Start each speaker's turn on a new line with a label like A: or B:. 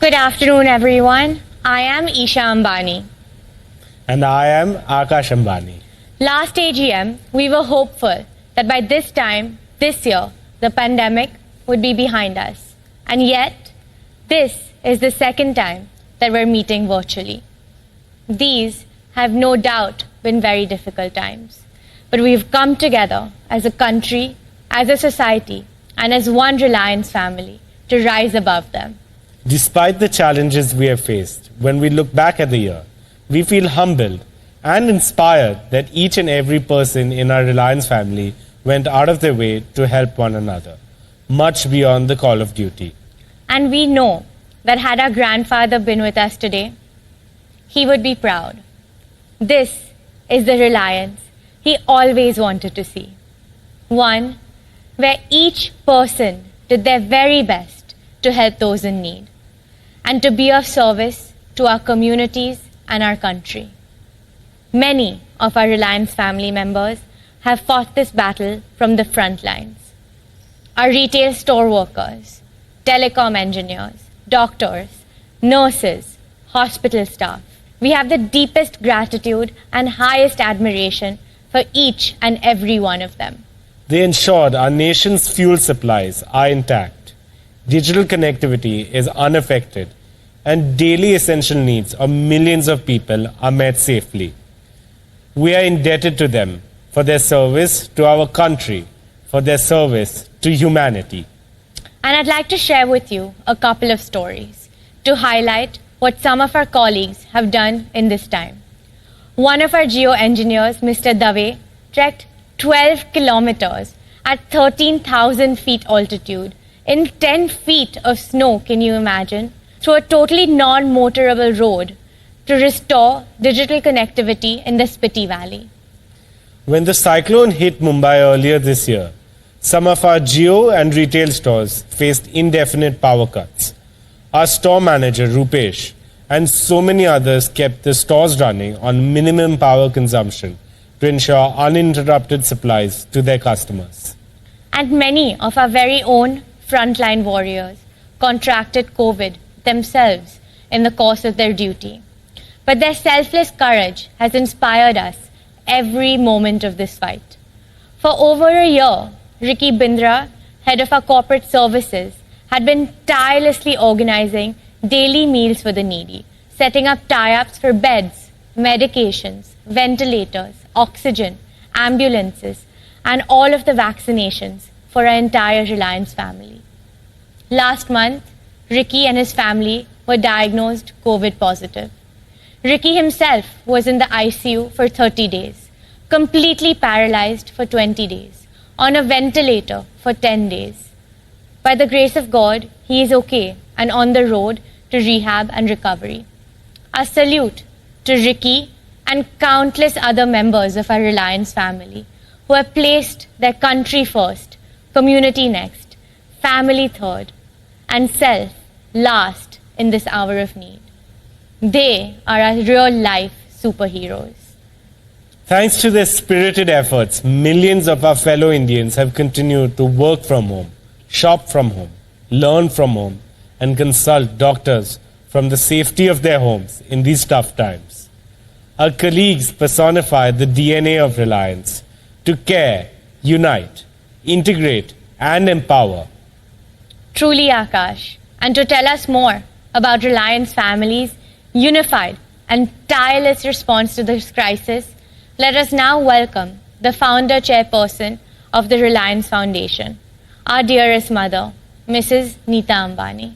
A: Good afternoon, everyone. I am Isha Ambani.
B: And I am Akash Ambani.
A: Last AGM, we were hopeful that by this time, this year, the pandemic would be behind us. And yet, this is the second time that we're meeting virtually. These have no doubt been very difficult times. But we've come together as a country, as a society, and as one Reliance family to rise above them.
B: Despite the challenges we have faced, when we look back at the year, we feel humbled and inspired that each and every person in our Reliance family went out of their way to help one another, much beyond the call of duty.
A: And we know that had our grandfather been with us today, he would be proud. This is the Reliance he always wanted to see. One where each person did their very best to help those in need and to be of service to our communities and our country. Many of our Reliance family members have fought this battle from the front lines. Our retail store workers, telecom engineers, doctors, nurses, hospital staff. We have the deepest gratitude and highest admiration for each and every one of them.
B: They ensured our nation's fuel supplies are intact, digital connectivity is unaffected, and daily essential needs of millions of people are met safely. We are indebted to them for their service to our country, for their service to humanity.
A: And I'd like to share with you a couple of stories to highlight what some of our colleagues have done in this time. One of our geo-engineers, Mr. Dave, trekked 12 kilometers at 13,000 feet altitude in 10 feet of snow, can you imagine, through a totally non-motorable road to restore digital connectivity in the Spiti Valley.
B: When the cyclone hit Mumbai earlier this year, some of our geo and retail stores faced indefinite power cuts. Our store manager, Mukesh, and so many others kept the stores running on minimum power consumption to ensure uninterrupted supplies to their customers.
A: And many of our very own frontline warriors contracted COVID themselves in the course of their duty. But their selfless courage has inspired us every moment of this fight. For over a year, Ricky Bindra, head of our corporate services, had been tirelessly organizing daily meals for the needy, setting up tie-ups for beds, medications, ventilators, oxygen, ambulances, and all of the vaccinations for our entire Reliance family. Last month, Ricky and his family were diagnosed COVID positive. Ricky himself was in the ICU for 30 days, completely paralyzed for 20 days, on a ventilator for 10 days. By the grace of God, he is okay and on the road to rehab and recovery. A salute to Ricky and countless other members of our Reliance family who have placed their country first, community next, family third, and self last in this hour of need. They are our real-life superheroes.
B: Thanks to their spirited efforts, millions of our fellow Indians have continued to work from home, shop from home, learn from home, and consult doctors from the safety of their homes in these tough times. Our colleagues personify the DNA of Reliance to care, unite, integrate, and empower.
A: Truly, Akash. And to tell us more about Reliance family's unified and tireless response to this crisis, let us now welcome the founder chairperson of the Reliance Foundation, our dearest mother, Mrs. Neeta Ambani.